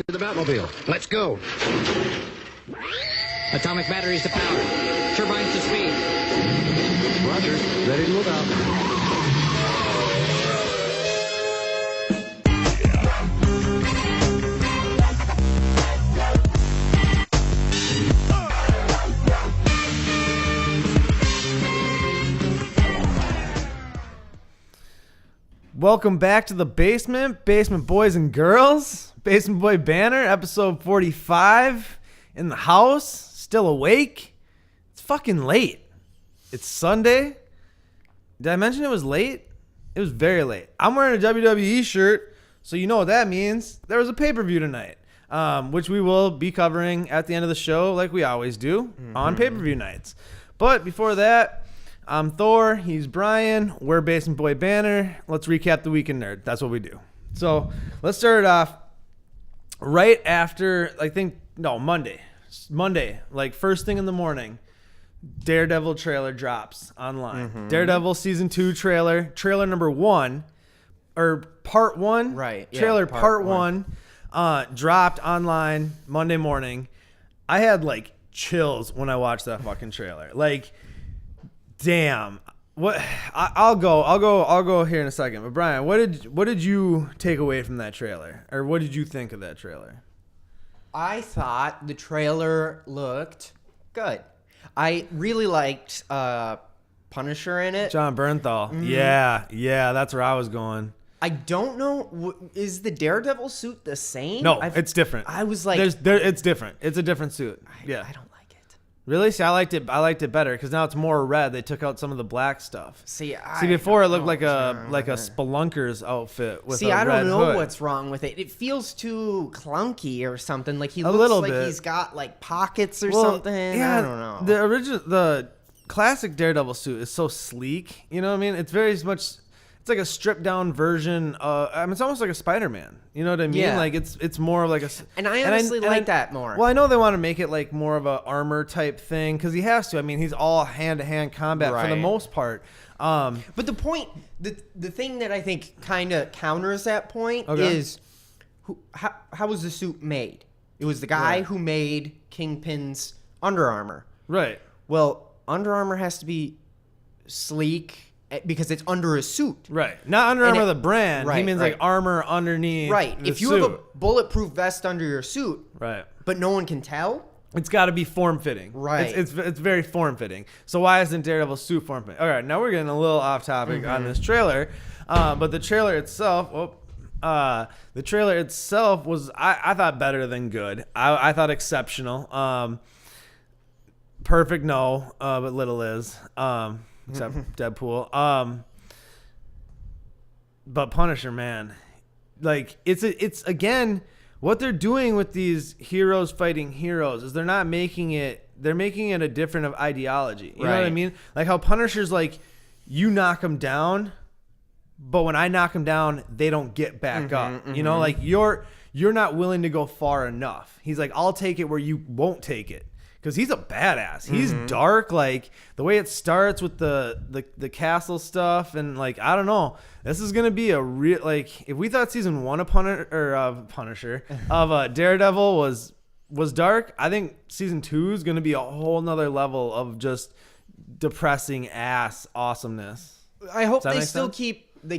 to the Batmobile. Let's go. Atomic batteries to power. Turbines to speed. Roger. Ready to move out. Welcome back to the basement boys and girls, Basement Boy Banter, episode 45, in the house, still awake. It's fucking late. It's Sunday. Did I mention it was late? It was very late. I'm wearing a WWE shirt, so you know what that means. There was a pay-per-view tonight, which we will be covering at the end of the show like we always do on pay-per-view nights. But before that, I'm Thor, he's Brian, we're Basement Boy Banner. Let's recap the Week in Nerd. That's what we do. So let's start it off right after, Monday, like first thing in the morning, Daredevil trailer drops online. Daredevil season 2 trailer number 1, or part 1. Right. Yeah, Trailer part 1 dropped online Monday morning. I had like chills when I watched that fucking trailer. Like, damn. What? I'll go here in a second. But Brian, what did you take away from that trailer, or what did you think of that trailer? I thought the trailer looked good. I really liked Punisher in it. John Bernthal. Yeah, that's where I was going. I don't know. Is the Daredevil suit the same? No, it's different. I was like, it's different. It's a different suit. I don't like it. Really? See, I liked it better because now it's more red. They took out some of the black stuff. See, before it looked like a spelunker's outfit with a red I don't know hood. what's wrong with it. It feels too clunky or something. Like he A looks little like bit. he's got like pockets or something. Yeah, I don't know. The classic Daredevil suit is so sleek. You know what I mean? It's very much. It's like a stripped down version. It's almost like a Spider-Man. You know what I mean? Yeah. Like it's more of like a. And I honestly like that more. Well, I know they want to make it like more of a armor type thing because he has to. I mean, he's all hand-to-hand combat for the Right. most part. But the point, the thing that I think kind of counters that point is, how was the suit made? It was the guy who made Kingpin's Under Armour. Right. Well, Under Armour has to be sleek because it's under a suit. Right. Not Under Armour the brand. Right, he means right. like armor underneath. Right. The If you suit. have a bulletproof vest under your suit, Right. but no one can tell. It's got to be form-fitting. Right. It's very form-fitting. So why isn't Daredevil's suit form-fitting? All right, now we're getting a little off topic on this trailer. But the trailer itself, was, I thought, better than good. I thought exceptional. Perfect, no, but little is. Except Deadpool. But Punisher, man. Like, it's again... What they're doing with these heroes fighting heroes is they're making it a different ideology. You know what I mean? Like how Punisher's like, you knock him down, but when I knock him down, they don't get back up. You know, like you're not willing to go far enough. He's like, I'll take it where you won't take it. Because he's a badass. He's dark. Like the way it starts with the castle stuff, and like I don't know. This is gonna be a real like if we thought season 1 of Punisher of Daredevil was dark. I think season 2 is gonna be a whole nother level of just depressing ass awesomeness. I hope they still keep the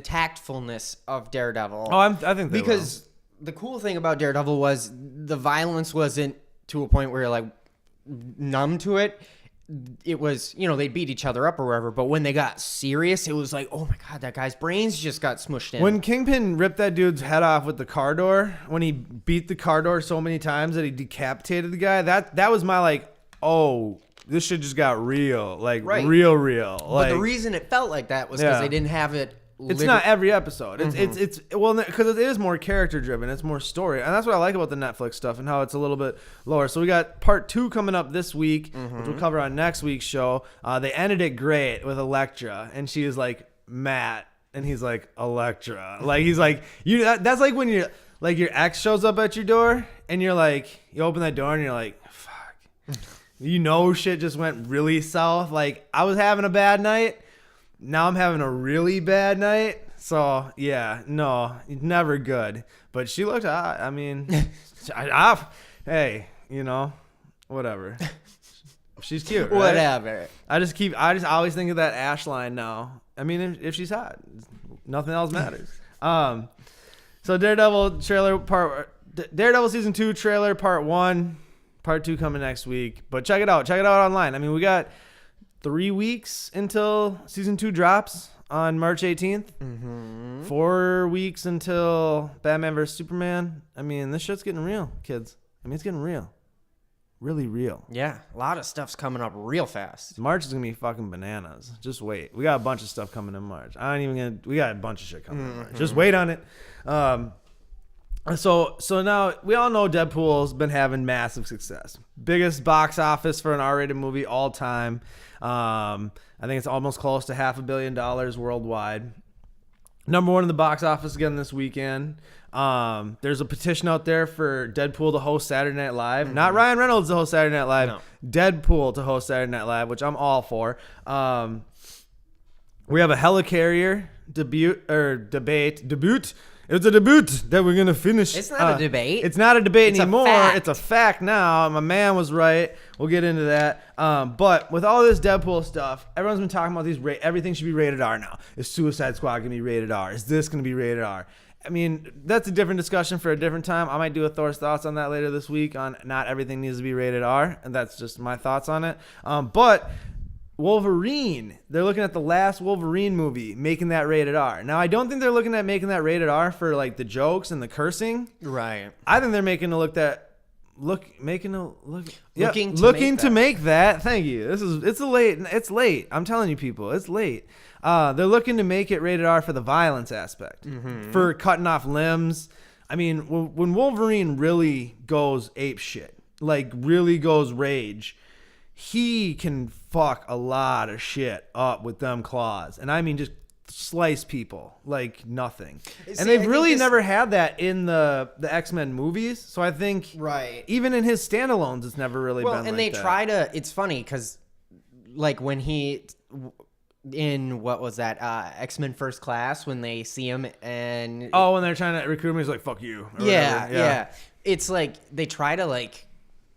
tactfulness of Daredevil. Oh, I think they because the cool thing about Daredevil was the violence wasn't to a point where you're like numb to it. It was, they beat each other up or whatever, but when they got serious, it was like, oh my God, that guy's brains just got smushed in. When Kingpin ripped that dude's head off with the car door, when he beat the car door so many times that he decapitated the guy, that was my like, oh, this shit just got real. Like, real. But the reason it felt like that was because they didn't have it. It's not every episode. It's because it is more character driven. It's more story, and that's what I like about the Netflix stuff and how it's a little bit lower. So we got part 2 coming up this week, which we'll cover on next week's show. They ended it great with Elektra, and she is like Matt, and he's like Elektra. Like he's like you. That's like when you're like your ex shows up at your door, and you're like you open that door and you're like fuck, shit just went really south. Like I was having a bad night. Now I'm having a really bad night. So yeah, no, never good. But she looked hot. I mean, hey, whatever. She's cute, right? Whatever. I just always think of that Ash line now. I mean, if she's hot, nothing else matters. So Daredevil season 2 trailer part 1, part 2 coming next week. But check it out online. I mean, we got 3 weeks until season 2 drops on March 18th. 4 weeks until Batman vs Superman. I mean, this shit's getting real, kids. I mean, it's getting real. Really real. Yeah, a lot of stuff's coming up real fast. March is gonna be fucking bananas. Just wait. We got a bunch of stuff coming in March. We got a bunch of shit coming in March. Just wait on it. So now we all know Deadpool's been having massive success. Biggest box office for an R-rated movie all time. I think it's almost close to $500 million worldwide. Number 1 in the box office again this weekend. There's a petition out there for Deadpool to host Saturday Night Live. Not Ryan Reynolds to host Saturday Night Live. No. Deadpool to host Saturday Night Live, which I'm all for. We have a helicarrier debut. It's a debut that we're going to finish. It's not a debate. It's not a debate It's a anymore. fact. It's a fact now. My man was right. We'll get into that. But with all this Deadpool stuff, everyone's been talking about everything should be rated R now. Is Suicide Squad going to be rated R? Is this going to be rated R? I mean, that's a different discussion for a different time. I might do a Thor's thoughts on that later this week on not everything needs to be rated R. And that's just my thoughts on it. But Wolverine, they're looking at the last Wolverine movie, making that rated R. Now, I don't think they're looking at making that rated R for like the jokes and the cursing. Right. I think they're looking to make that. Thank you. It's late. I'm telling you people, it's late. They're looking to make it rated R for the violence aspect, for cutting off limbs. I mean, when Wolverine really goes ape shit, like really goes rage, he can fuck a lot of shit up with them claws. And I mean, just slice people like nothing. And they've really never had that in the X-Men movies. So I think even in his standalones, it's never really been like that. And they try to, it's funny because like when in what was that, X-Men First Class, when they see him and... Oh, when they're trying to recruit him, he's like, fuck you. Yeah. It's like they try to like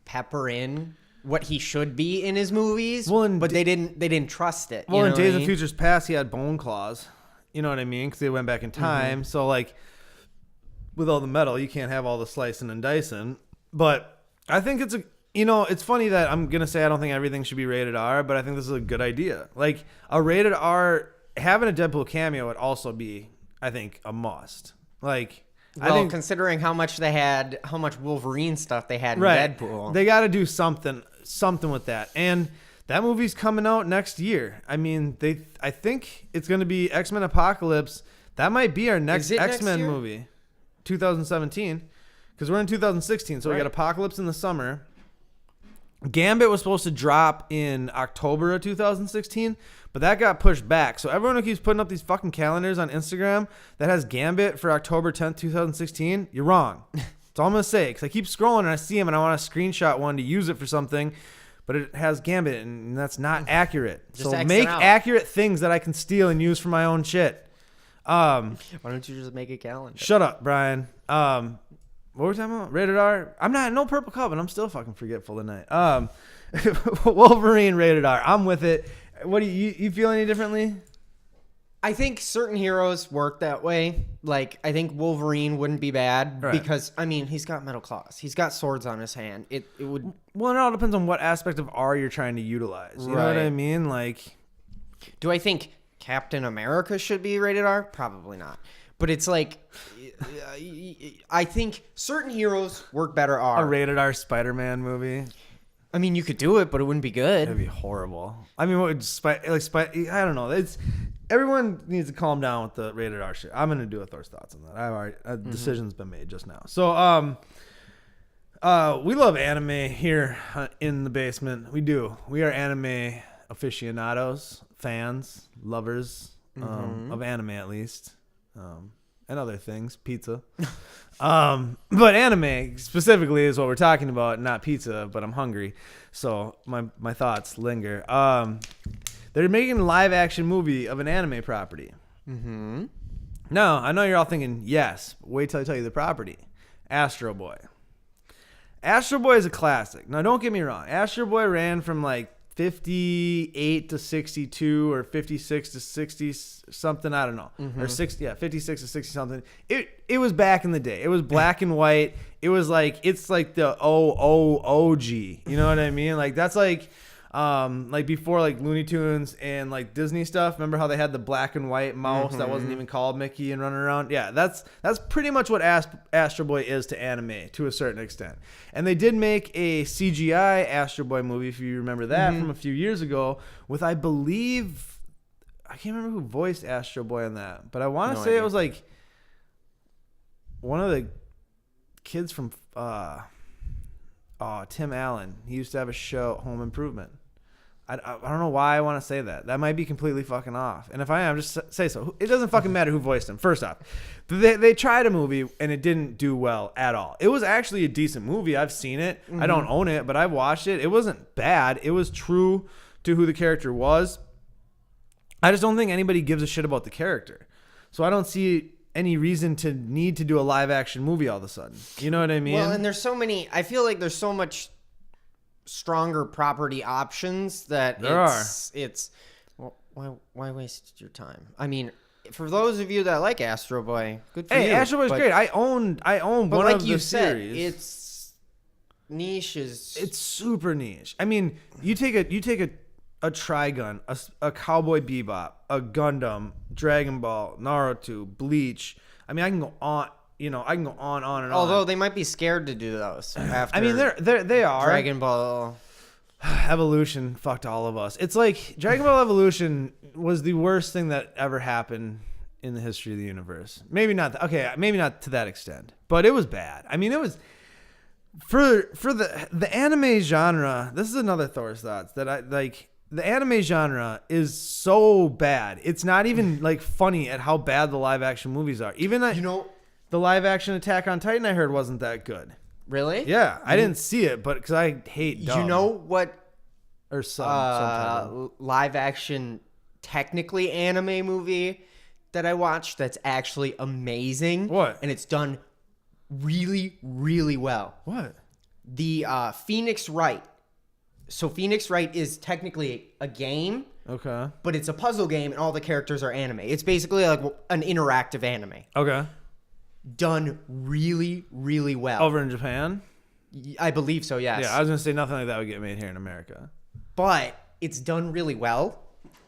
pepper in what he should be in his movies, but they didn't trust it. Well, in Days of Futures Past, he had bone claws. You know what I mean? Because they went back in time. So, like, with all the metal, you can't have all the slicing and dicing. But I think it's funny that I'm going to say I don't think everything should be rated R, but I think this is a good idea. Like, a rated R, having a Deadpool cameo would also be, I think, a must. Like... Well, considering how much Wolverine stuff they had in Deadpool. They got to do something with that. And that movie's coming out next year. I mean, I think it's going to be X-Men Apocalypse. That might be our next X-Men movie, 2017, because we're in 2016. So we got Apocalypse in the summer. Gambit was supposed to drop in October of 2016, but that got pushed back. So everyone who keeps putting up these fucking calendars on Instagram that has Gambit for October 10th, 2016, you're wrong. That's all I'm going to say, because I keep scrolling and I see them and I want to screenshot one to use it for something, but it has Gambit and that's not accurate. So make accurate things that I can steal and use for my own shit. Why don't you just make a calendar? Shut up, Brian. What were we talking about? Rated R? I'm not, no Purple Cup, and I'm still fucking forgetful tonight. Wolverine rated R. I'm with it. What do you feel any differently? I think certain heroes work that way. Like, I think Wolverine wouldn't be bad because, I mean, he's got metal claws. He's got swords on his hand. It would... Well, it all depends on what aspect of R you're trying to utilize. You know what I mean? Like... Do I think Captain America should be rated R? Probably not. But it's like... I think certain heroes work better R. A rated R Spider-Man movie. I mean, you could do it, but it wouldn't be good. It'd be horrible. I mean, what would I don't know. Everyone needs to calm down with the rated R shit. I'm gonna do a Thor's thoughts on that. A decision's been made just now. So we love anime here in the basement. We do. We are anime aficionados, fans, lovers of anime at least. And other things, pizza. But anime specifically is what we're talking about, not pizza, but I'm hungry. So my thoughts linger. They're making a live action movie of an anime property. No, I know you're all thinking yes. But wait till I tell you the property. Astro Boy. Astro Boy is a classic. Now, don't get me wrong. Astro Boy ran from like 58 to 62 or 56 to 60 something. I don't know. Or 60, 56 to 60 something. It was back in the day. It was black and white. It was like, it's like the OG. You know what I mean? Like, that's like before like Looney Tunes and like Disney stuff. Remember how they had the black and white mouse that wasn't even called Mickey and running around? Yeah, that's pretty much what Astro Boy is to anime to a certain extent. And they did make a CGI Astro Boy movie, if you remember that, from a few years ago with, I believe, I can't remember who voiced Astro Boy on that, but I want to say it was like one of the kids from Tim Allen. He used to have a show, Home Improvement. I don't know why I want to say that. That might be completely fucking off. And if I am, just say so. It doesn't fucking matter who voiced him. First off, they tried a movie and it didn't do well at all. It was actually a decent movie. I've seen it. I don't own it, but I watched it. It wasn't bad. It was true to who the character was. I just don't think anybody gives a shit about the character. So I don't see any reason to need to do a live action movie all of a sudden. You know what I mean? Well, and there's so many, I feel like there's so much stronger property options that it's well, why waste your time? I mean, for those of you that like Astro Boy, good for you. Hey, Astro Boy's great. I own one like of you the said, series. it's niche It's super niche. I mean, you take a Trigun, a Cowboy Bebop, a Gundam, Dragon Ball, Naruto, Bleach. I mean, I can go on. I can go on and on. Although they might be scared to do those. After I mean, they are. Dragon Ball Evolution fucked all of us. It's like Dragon Ball Evolution was the worst thing that ever happened in the history of the universe. Maybe not. Maybe not to that extent, but it was bad. I mean, it was for the anime genre. This is another Thor's thoughts that I like. The anime genre is so bad. It's not even like funny at how bad the live action movies are. Even the live action Attack on Titan I heard wasn't that good. Really? Yeah, I didn't see it, but because I hate dumb. You know what? Or some live action, technically anime movie that I watched that's actually amazing. What? And it's done really, really well. What? The Phoenix Wright. So Phoenix Wright is technically a game. Okay. But it's a puzzle game and all the characters are anime. It's basically like an interactive anime. Okay. Done really, really well. Over in Japan? I believe so, yes. Yeah, I was going to say nothing like that would get made here in America. But it's done really well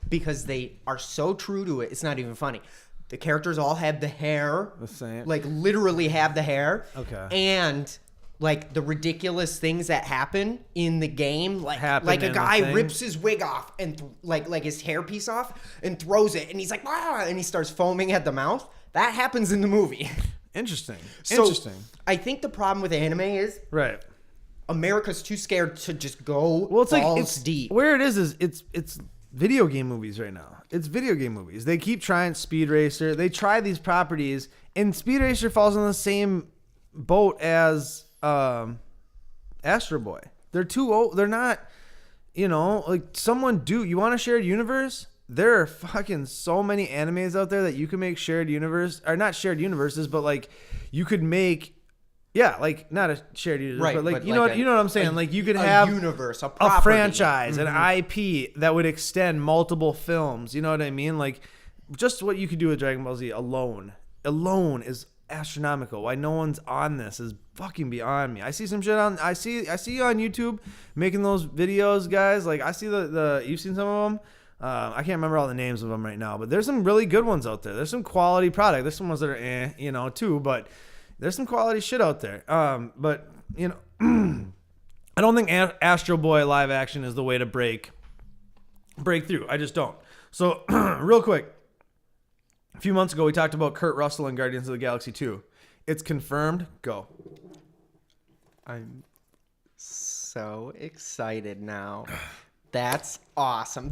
because they are so true to it. It's not even funny. The characters all have the hair. The same. Like literally have the hair. Okay. And like the ridiculous things that happen in the game, like a guy rips his wig off and like his hairpiece off and throws it, and he's like, ah, and he starts foaming at the mouth. That happens in the movie. Interesting. I think the problem with anime is right. America's too scared to just go it's deep. Where it is it's video game movies right now. It's video game movies. They keep trying Speed Racer. They try these properties, and Speed Racer falls on the same boat as Astro Boy. They're too old. They're not, like someone you want a shared universe? There are fucking so many animes out there that you can make shared universe, or not shared universes, but like you could make, like not a shared universe, right, but like, but you know what I'm saying? Like you could have a universe, a franchise, an IP that would extend multiple films. You know what I mean? Like just what you could do with Dragon Ball Z alone is astronomical. Why no one's on this is fucking beyond me. I see some shit I see you on YouTube making those videos, guys. Like I see the you've seen some of them. I can't remember all the names of them right now, but there's some really good ones out there. There's some quality product. There's some ones that are too, but there's some quality shit out there. But I don't think Astro Boy live action is the way to break through. I just don't. So real quick, a few months ago we talked about Kurt Russell in Guardians of the Galaxy 2. It's confirmed. Go. I'm so excited now. That's awesome.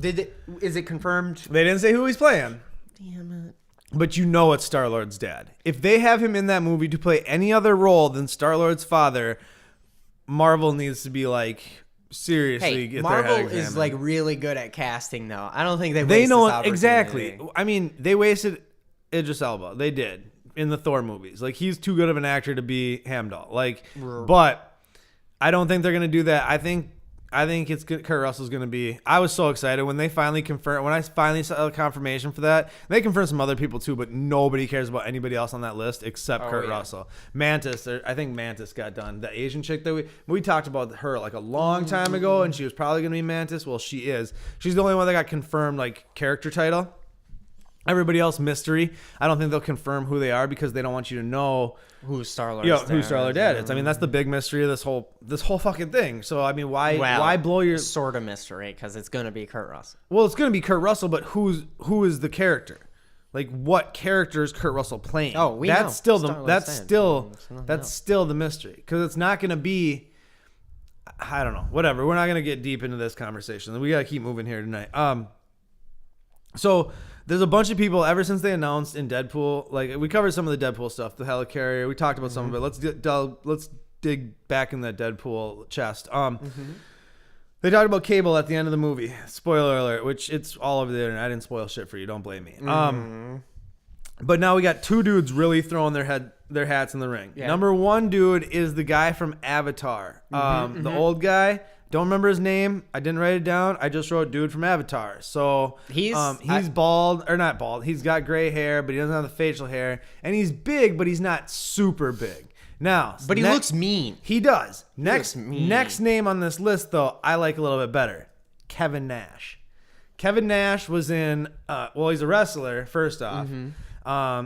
Is it confirmed? They didn't say who he's playing. Damn it. But it's Star-Lord's dad. If they have him in that movie to play any other role than Star-Lord's father, Marvel needs to be like, seriously, get their head Marvel examined. is like really good at casting though. I don't think they know exactly. I mean, they wasted Idris Elba. They did in the Thor movies. Like, he's too good of an actor to be Heimdall. Like, but I don't think they're gonna do that. I think it's good. Kurt Russell's gonna be. I was so excited when they finally confirmed. When I finally saw a confirmation for that, they confirmed some other people too, but nobody cares about anybody else on that list except Kurt Russell. Mantis, I think Mantis got done. The Asian chick that we talked about her like a long time ago, and she was probably gonna be Mantis. Well, she is. She's the only one that got confirmed like character title. Everybody else mystery. I don't think they'll confirm who they are because they don't want you to know who Star-Lord who Star-Lord is. I mean, that's the big mystery of this whole fucking thing. So I mean, why blow your sort of mystery? Because it's gonna be Kurt Russell. Well, it's gonna be Kurt Russell, but who is the character? Like, what character is Kurt Russell playing? Oh, that's still the mystery, because it's not gonna be. I don't know. Whatever. We're not gonna get deep into this conversation. We gotta keep moving here tonight. So there's a bunch of people ever since they announced in Deadpool. Like, we covered some of the Deadpool stuff, the helicarrier. We talked about some of it. Let's dig back in that Deadpool chest. They talked about Cable at the end of the movie. Spoiler alert, which it's all over the internet. I didn't spoil shit for you. Don't blame me. But now we got two dudes really throwing their hats in the ring. Yeah. Number one dude is the guy from Avatar. The old guy. Don't remember his name. I didn't write it down. I just wrote dude from Avatar. So he's bald, or not bald. He's got gray hair, but he doesn't have the facial hair. And he's big, but he's not super big. Now, but he looks mean. He does. Next name on this list, though, I like a little bit better. Kevin Nash. Kevin Nash was in. He's a wrestler. First off,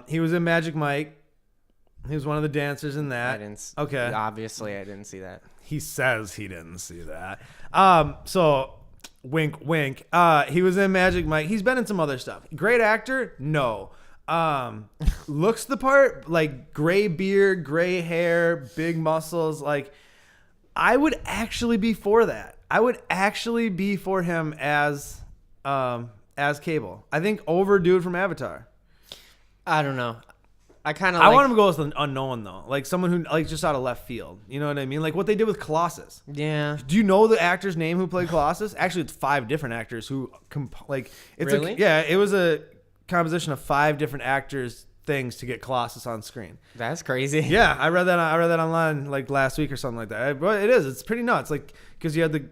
he was in Magic Mike. He was one of the dancers in that. Okay. Obviously, I didn't see that. He says he didn't see that. So wink, wink. He was in Magic Mike. He's been in some other stuff. Great actor? No. Looks the part, like gray beard, gray hair, big muscles. Like, I would actually be for that. I would actually be for him as Cable. I think over dude from Avatar. I don't know. I want him to go as the unknown, though. Like, someone who, like, just out of left field. You know what I mean? Like what they did with Colossus. Yeah. Do you know the actor's name who played Colossus? Actually, it's 5 different actors who, Really? It was a composition of 5 different actors' things to get Colossus on screen. That's crazy. Yeah, I read that online like last week or something like that. But it is. It's pretty nuts. Like, because you had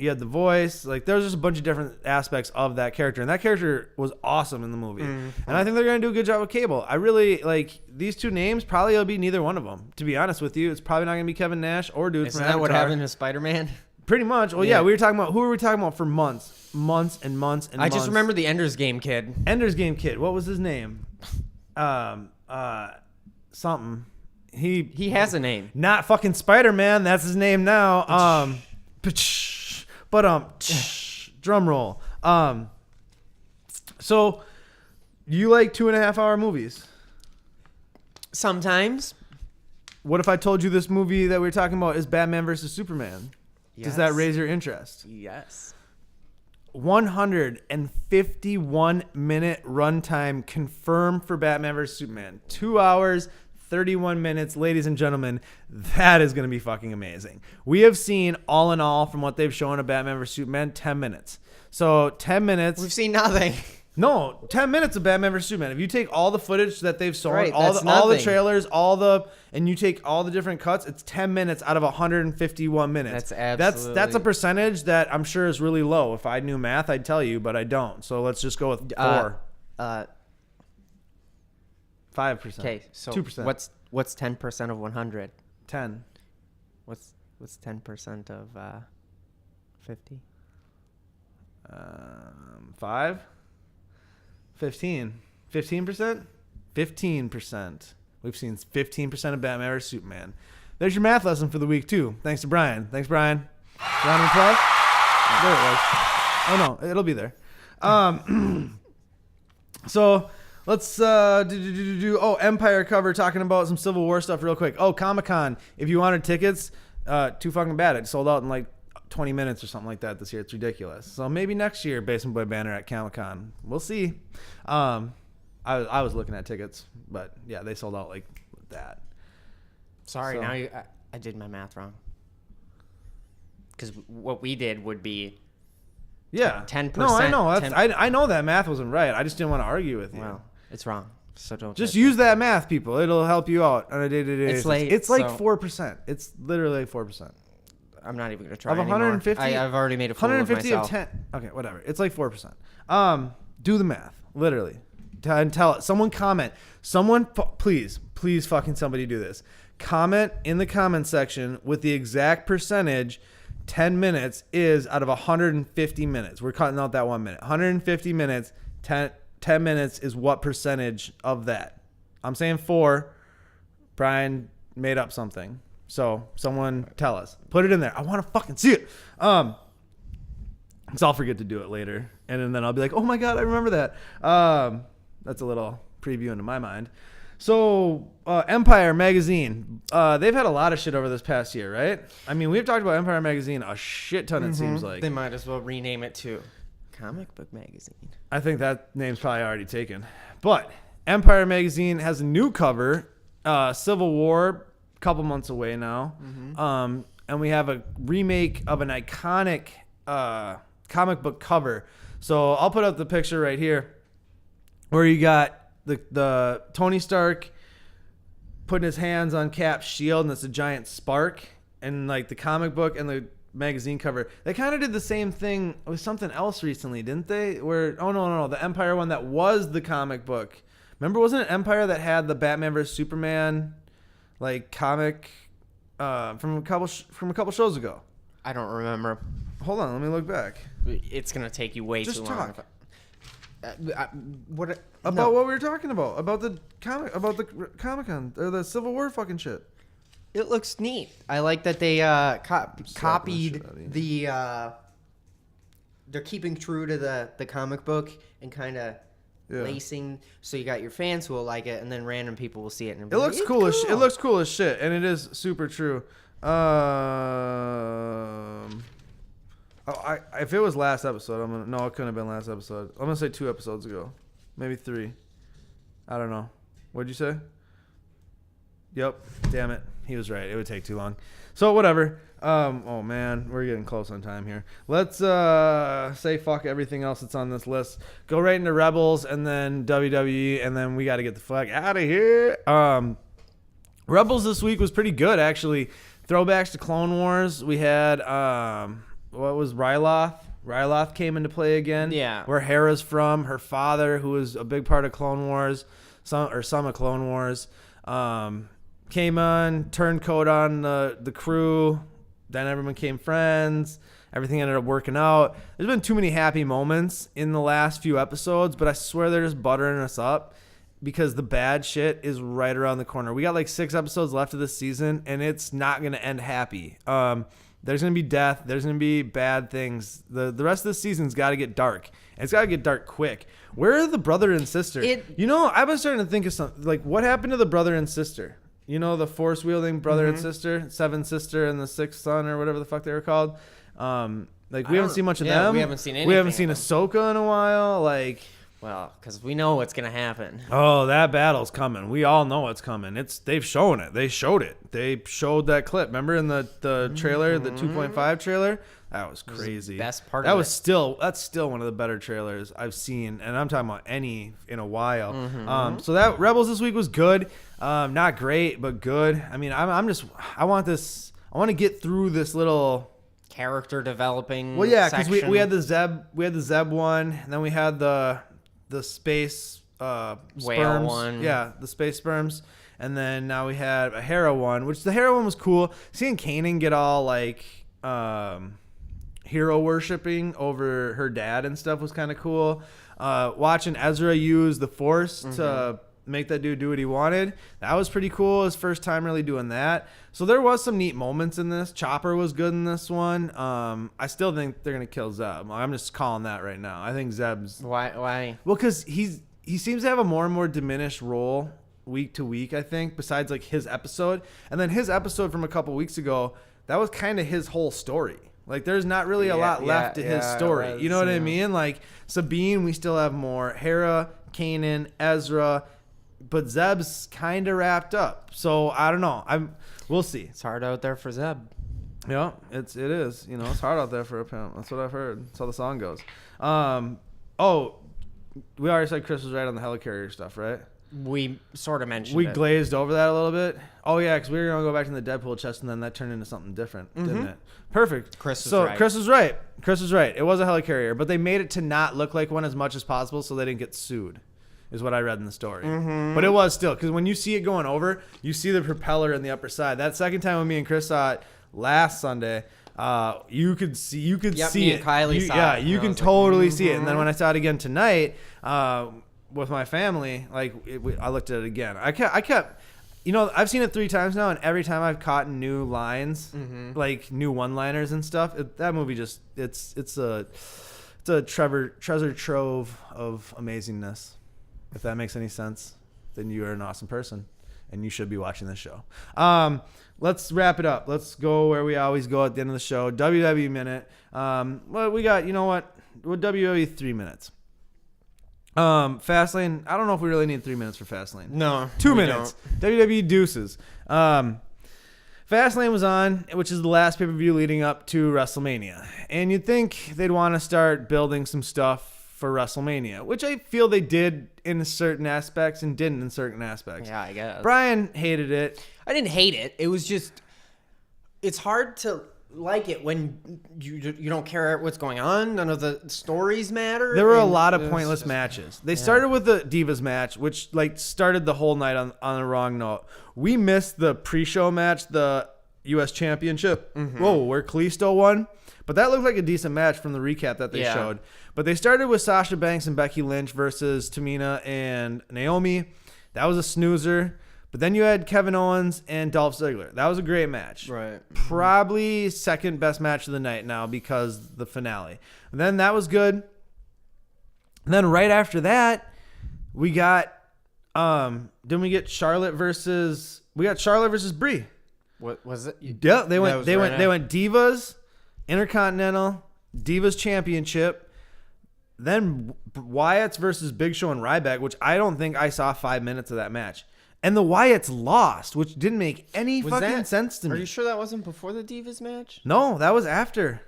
you had the voice. Like, there's just a bunch of different aspects of that character, and that character was awesome in the movie. And I think they're gonna do a good job with Cable. I really like these two names. Probably it'll be neither one of them. To be honest with you, it's probably not gonna be Kevin Nash or dude from Avatar. Isn't that what happened to Spider-Man? Pretty much. Well, yeah, we were talking about who were we talking about for months and months. I just remember the Ender's Game kid. Ender's Game kid. What was his name? Something. He has a name. Not fucking Spider-Man. That's his name now. Drum roll. So you like 2.5-hour movies? Sometimes. What if I told you this movie that we're talking about is Batman versus Superman? Yes. Does that raise your interest? Yes. 151-minute runtime confirmed for Batman vs. Superman. 2 hours, 31 minutes. Ladies and gentlemen, that is going to be fucking amazing. We have seen, all in all, from what they've shown of Batman vs. Superman, 10 minutes. So 10 minutes. We've seen nothing. No, 10 minutes of Batman vs. Superman. If you take all the footage that they've shown, right, all the trailers, and you take all the different cuts, it's 10 minutes out of 151 minutes. That's a percentage that I'm sure is really low. If I knew math, I'd tell you, but I don't. So let's just go with 4. 5%. Okay, so 2%. What's 10% of 100? 10. What's 10% of 50? 5. 15. 15%? 15%. We've seen 15% of Batman vs. Superman. There's your math lesson for the week, too. Thanks to Brian. Thanks, Brian. Round of applause. There it was. Oh, no. It'll be there. So let's Empire cover, talking about some Civil War stuff real quick. Oh, Comic-Con. If you wanted tickets, too fucking bad. It sold out in like 20 minutes or something like that this year. It's ridiculous. So maybe next year, Basement Boy Banter at Comic-Con. We'll see. I was looking at tickets, but yeah, they sold out like that. Sorry, so. Now I did my math wrong. Because what we did would be 10%. No, I know. I know that math wasn't right. I just didn't want to argue with you. Wow. It's wrong. So don't Just touch use it. that math, people. It'll help you out on a day-to-day It's basis. late, It's like so- 4%. It's literally 4%. I'm not even gonna try Of anymore. 150, I've already made a fool of 150 of myself. 10. Okay, whatever. It's like 4%. Do the math, literally, and tell it. Someone comment. Please fucking somebody do this. Comment in the comment section with the exact percentage 10 minutes is out of 150 minutes. We're cutting out that 1 minute. 150 minutes, 10 minutes is what percentage of that? I'm saying 4. Brian made up something. So someone tell us. Put it in there. I want to fucking see it. Because I'll forget to do it later. And then I'll be like, oh my God, I remember that. That's a little preview into my mind. So Empire Magazine, they've had a lot of shit over this past year, right? I mean, we've talked about Empire Magazine a shit ton, it seems like. They might as well rename it to Comic Book Magazine. I think that name's probably already taken. But Empire Magazine has a new cover, Civil War, a couple months away now. And we have a remake of an iconic comic book cover. So I'll put up the picture right here where you got the Tony Stark putting his hands on Cap's shield, and it's a giant spark. And like the comic book and the magazine cover, they kind of did the same thing with something else recently, didn't they? Where the Empire one that was the comic book. Remember, wasn't it Empire that had the Batman vs Superman like comic from a couple shows ago? I don't remember. Hold on, let me look back. It's gonna take you way Just too long. talk. What About what we were talking about the Comic-Con or the Civil War fucking shit. It looks neat. I like that they copied shit out of you. the. They're keeping true to the comic book and kind of lacing. So you got your fans who will like it, and then random people will see it. And It looks cool as shit. It looks cool as shit, and it is super true. If it was last episode, no, it couldn't have been last episode. I'm gonna say 2 episodes ago, maybe 3. I don't know. What'd you say? Yep. Damn it. He was right. It would take too long. So whatever. Oh man, we're getting close on time here. Let's say fuck everything else that's on this list. Go right into Rebels and then WWE, and then we got to get the fuck out of here. Rebels this week was pretty good actually. Throwbacks to Clone Wars. We had what was Ryloth? Ryloth came into play again. Yeah. Where Hera's from, her father, who was a big part of Clone Wars, some of Clone Wars, came on, turned code on the crew. Then everyone became friends. Everything ended up working out. There's been too many happy moments in the last few episodes, but I swear they're just buttering us up because the bad shit is right around the corner. We got like 6 episodes left of this season, and it's not going to end happy. There's going to be death. There's going to be bad things. The rest of the season's got to get dark. And it's got to get dark quick. Where are the brother and sister? I've been starting to think of something. Like, what happened to the brother and sister? You know, the force-wielding brother and sister? 7th sister and the 6th son or whatever the fuck they were called. We haven't seen much of them. We haven't seen anything. We haven't seen Ahsoka in a while. Like... Well, because we know what's going to happen. Oh, that battle's coming. We all know it's coming. They've shown it. They showed it. They showed that clip. Remember in the trailer, the 2.5 trailer? That was crazy. Best part that of was it. That's still one of the better trailers I've seen, and I'm talking about any in a while. So that Rebels this week was good. Not great, but good. I mean, I want to get through this little Character developing. Well, yeah, because we had the Zeb one, and then we had the space sperms one. Yeah, the space sperms. And then now we had a Hera one, which the Hera one was cool. Seeing Kanan get all like hero worshipping over her dad and stuff was kind of cool. Watching Ezra use the Force to make that dude do what he wanted, that was pretty cool. His first time really doing that. So there was some neat moments in this. Chopper was good in this one. I still think they're gonna kill Zeb. I'm just calling that right now. I think Zeb's Why? well, because he seems to have a more and more diminished role week to week, I think, besides like his episode. And then his episode from a couple weeks ago, that was kind of his whole story. Like there's not really a lot left to his story. You know what I mean? Like Sabine, we still have more. Hera, Kanan, Ezra, but Zeb's kind of wrapped up. So I don't know. We'll see. It's hard out there for Zeb. Yeah, it is. You know, it's hard out there for a pimp. That's what I've heard. That's how the song goes. we already said Chris was right on the helicarrier stuff, right? We sort of mentioned We it. glazed over that a little bit. Oh yeah, because we were gonna go back to the Deadpool chest, and then that turned into something different, didn't it? Perfect. Chris was so right. Chris was right. Chris was right. It was a helicarrier, but they made it to not look like one as much as possible, so they didn't get sued. Is what I read in the story. But it was still, because when you see it going over, you see the propeller in the upper side. That second time when me and Chris saw it last Sunday, you could see me it. and Kylie saw yeah, it, you and I can was like, totally see it. And then when I saw it again tonight, with my family, like I looked at it again. I kept, I've seen it 3 times now, and every time I've caught new lines, like new one-liners and stuff. That movie just it's a treasure trove of amazingness. If that makes any sense, then you are an awesome person, and you should be watching this show. Let's wrap it up. Let's go where we always go at the end of the show. WWE minute. Well, we got, We'll WWE 3 minutes. Fastlane. I don't know if we really need 3 minutes for Fastlane. No, 2 we minutes. WWE deuces. Fastlane was on, which is the last pay-per-view leading up to WrestleMania. And you'd think they'd want to start building some stuff for WrestleMania, which I feel they did in certain aspects and didn't in certain aspects. Yeah, I guess. Brian hated it. I didn't hate it. It was just, it's hard to like it when you don't care what's going on. None of the stories matter. There were a lot of pointless matches. They started with the Divas match, which started the whole night on the wrong note. We missed the pre-show match, the U.S. Championship. Whoa, where Kalisto won. But that looked like a decent match from the recap that they showed. But they started with Sasha Banks and Becky Lynch versus Tamina and Naomi. That was a snoozer. But then you had Kevin Owens and Dolph Ziggler. That was a great match. Right. Probably second best match of the night now because the finale. And then that was good. And then right after that, we got didn't we get Charlotte versus Brie. What was it? Yeah, they went Divas, Intercontinental, Divas Championship. Then Wyatt's versus Big Show and Ryback, which I don't think I saw 5 minutes of that match. And the Wyatts lost, which didn't make any sense to me. Are you sure that wasn't before the Divas match? No, that was after.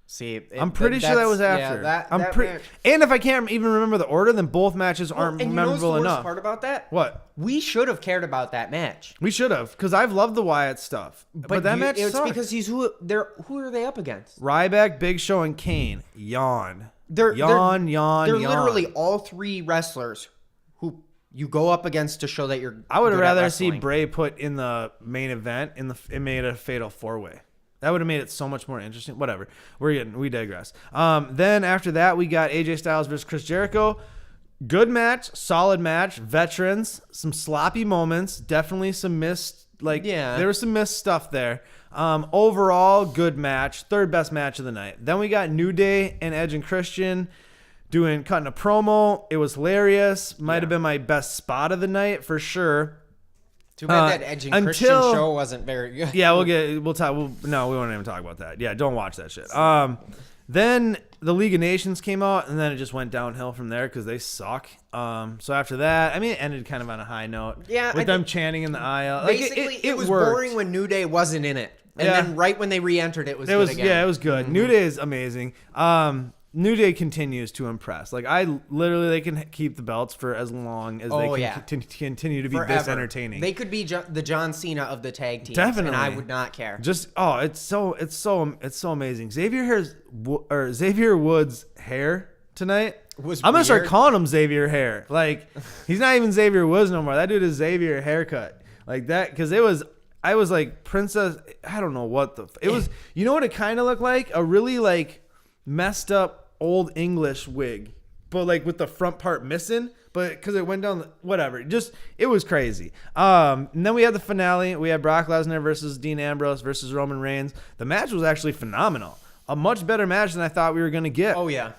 See, I'm pretty sure that was after. Yeah, and if I can't even remember the order, then both matches aren't and memorable you know what's the enough. worst part about that? What? We should have cared about that match. We should have, because I've loved the Wyatt stuff. But that match it's sucked. because who are they up against? Ryback, Big Show, and Kane. Yawn. They're yawn. literally all 3 wrestlers who you go up against to show that you're. I would good at rather see wrestling. Bray put in the main event. It made a fatal 4-way. That would have made it so much more interesting. Whatever. We digress. Then after that, we got AJ Styles versus Chris Jericho. Good match, solid match, veterans, some sloppy moments, definitely some missed. There was some missed stuff there. Overall, good match, third best match of the night. Then we got New Day and Edge and Christian cutting a promo. It was hilarious. Might have been my best spot of the night for sure. Too bad that Edge and Christian show wasn't very good. Yeah, we'll talk. No, we won't even talk about that. Yeah, don't watch that shit. Then the League of Nations came out, and then it just went downhill from there because they suck. So after that, it ended kind of on a high note. Yeah, with them chanting in the aisle. Basically, it was worked. boring when New Day wasn't in it, and then right when they re-entered, it was good again. Yeah, it was good. New Day is amazing. New Day continues to impress. They can keep the belts for as long as they can continue to be Forever. this entertaining. They could be the John Cena of the tag teams, Definitely, and I would not care. It's so amazing. Xavier Woods' hair tonight. I'm gonna start calling him Xavier Hair. He's not even Xavier Woods no more. That dude is Xavier haircut like that because I was like Princess. I don't know what it was. You know what it kind of looked like? A really messed up old English wig, but with the front part missing, but because it went down whatever, it was crazy. And then we had the finale. We had Brock Lesnar versus Dean Ambrose versus Roman Reigns. The match was actually phenomenal, a much better match than I thought we were gonna get. Oh yeah.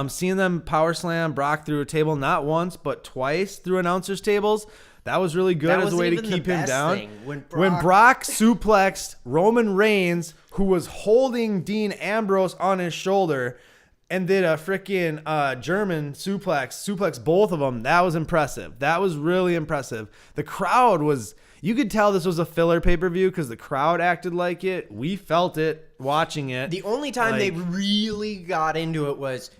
Seeing them power slam Brock through a table, not once but twice through announcers tables, that was really good as a way to keep him down. When Brock suplexed Roman Reigns, who was holding Dean Ambrose on his shoulder, and did a freaking German suplex both of them. That was impressive. That was really impressive. The crowd you could tell this was a filler pay-per-view because the crowd acted like it. We felt it watching it. The only time they really got into it was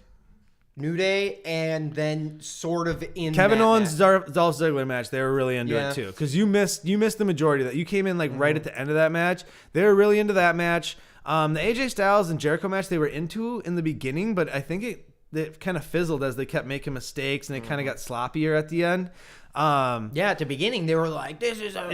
New Day, and then sort of in Kevin that Owens match. Dolph Ziggler match, they were really into Yeah. it too, because you missed the majority of that. You came in like right at the end of that match. They were really into that match. The AJ Styles and Jericho match they were into in the beginning, but I think it kind of fizzled as they kept making mistakes and it kind of got sloppier at the end. Yeah, at the beginning they were like, "This is a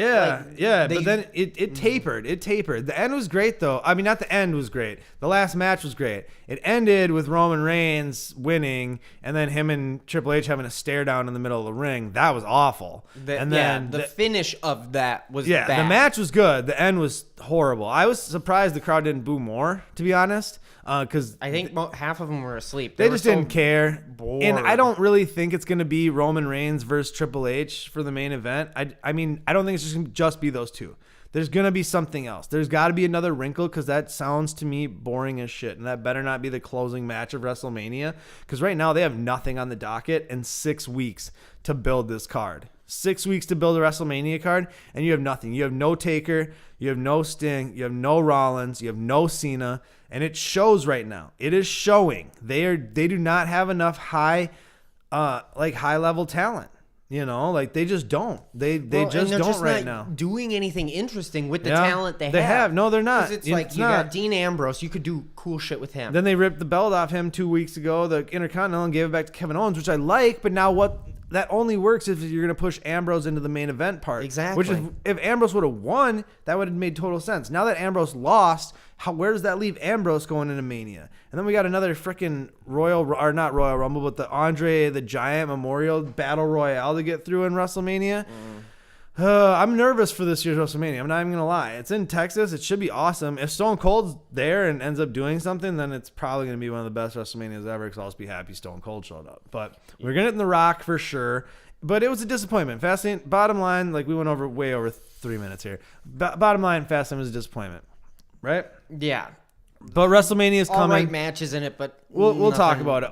but then it tapered. It tapered. The end was great though. I mean, not the end was great. The last match was great. It ended with Roman Reigns winning, and then him and Triple H having a stare down in the middle of the ring. That was awful. And then the finish of that was bad. The match was good. The end was horrible. I was surprised the crowd didn't boo more, to be honest, because I think half of them were asleep. they were just so didn't care. bored. And I don't really think it's going to be Roman Reigns versus Triple H for the main event. I mean, I don't think it's just going to just be those two. There's going to be something else. There's got to be another wrinkle because that sounds to me boring as shit. And that better not be the closing match of WrestleMania because right now they have nothing on the docket and 6 weeks to build this card. 6 weeks to build a WrestleMania card, and you have nothing. You have no Taker, you have no Sting, you have no Rollins, you have no Cena, and it shows right now. It is showing. They do not have enough high level talent. You know, like they just don't. They just don't right now. Doing anything interesting with the talent they have. They have. No, they're not. It's like you got Dean Ambrose. You could do cool shit with him. Then they ripped the belt off him 2 weeks ago, the Intercontinental, and gave it back to Kevin Owens, which I like. But now that only works if you're going to push Ambrose into the main event part. Exactly. Which is, if Ambrose would have won, that would have made total sense. Now that Ambrose lost, where does that leave Ambrose going into Mania? And then we got another freaking not Royal Rumble, but the Andre the Giant Memorial Battle Royale to get through in WrestleMania. I'm nervous for this year's WrestleMania. I'm not even going to lie. It's in Texas. It should be awesome. If Stone Cold's there and ends up doing something, then it's probably going to be one of the best WrestleManias ever because I'll just be happy Stone Cold showed up. But we're going to get in The Rock for sure. But it was a disappointment. Fastlane, bottom line, like we went way over 3 minutes here. Bottom line, Fastlane was a disappointment. Right? Yeah. But WrestleMania is coming. All right matches in it, but we'll talk about it.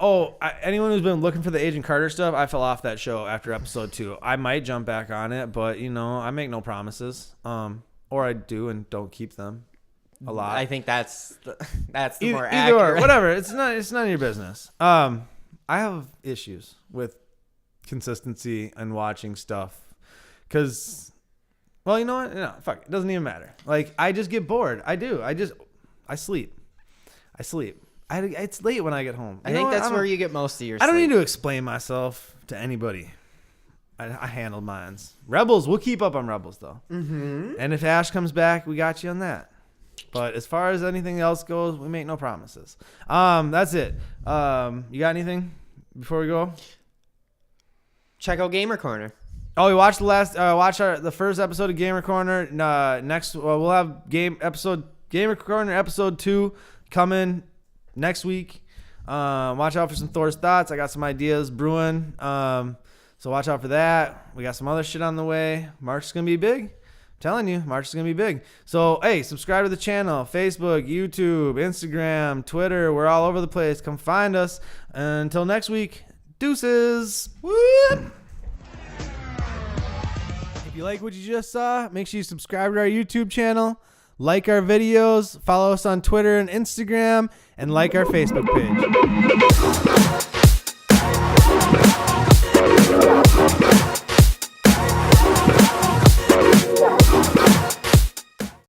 Anyone who's been looking for the Agent Carter stuff, I fell off that show after episode 2. I might jump back on it, but I make no promises. Or I do and don't keep them a lot. I think that's the more either accurate. or, whatever. It's none of your business. I have issues with consistency and watching stuff because, well, you know what? No, fuck it. It doesn't even matter. Like I just get bored. I do. I sleep. It's late when I get home. I think that's where you get most of your sleep. I don't need to explain myself to anybody. I handled mines. Rebels, we'll keep up on Rebels though. Mm-hmm. And if Ash comes back, we got you on that. But as far as anything else goes, we make no promises. That's it. You got anything before we go? Check out Gamer Corner. Oh, we watched the first episode of Gamer Corner. Next, we'll have Gamer Corner episode 2 coming next week. Watch out for some Thor's thoughts. I got some ideas brewing. So watch out for that. We got some other shit on the way. March is gonna be big. I'm telling you, March is gonna be big. So hey, subscribe to the channel. Facebook, YouTube, Instagram, Twitter. We're all over the place. Come find us. Until next week, deuces. Whoop. If you like what you just saw, make sure you subscribe to our YouTube channel, like our videos, follow us on Twitter and Instagram, and like our Facebook page.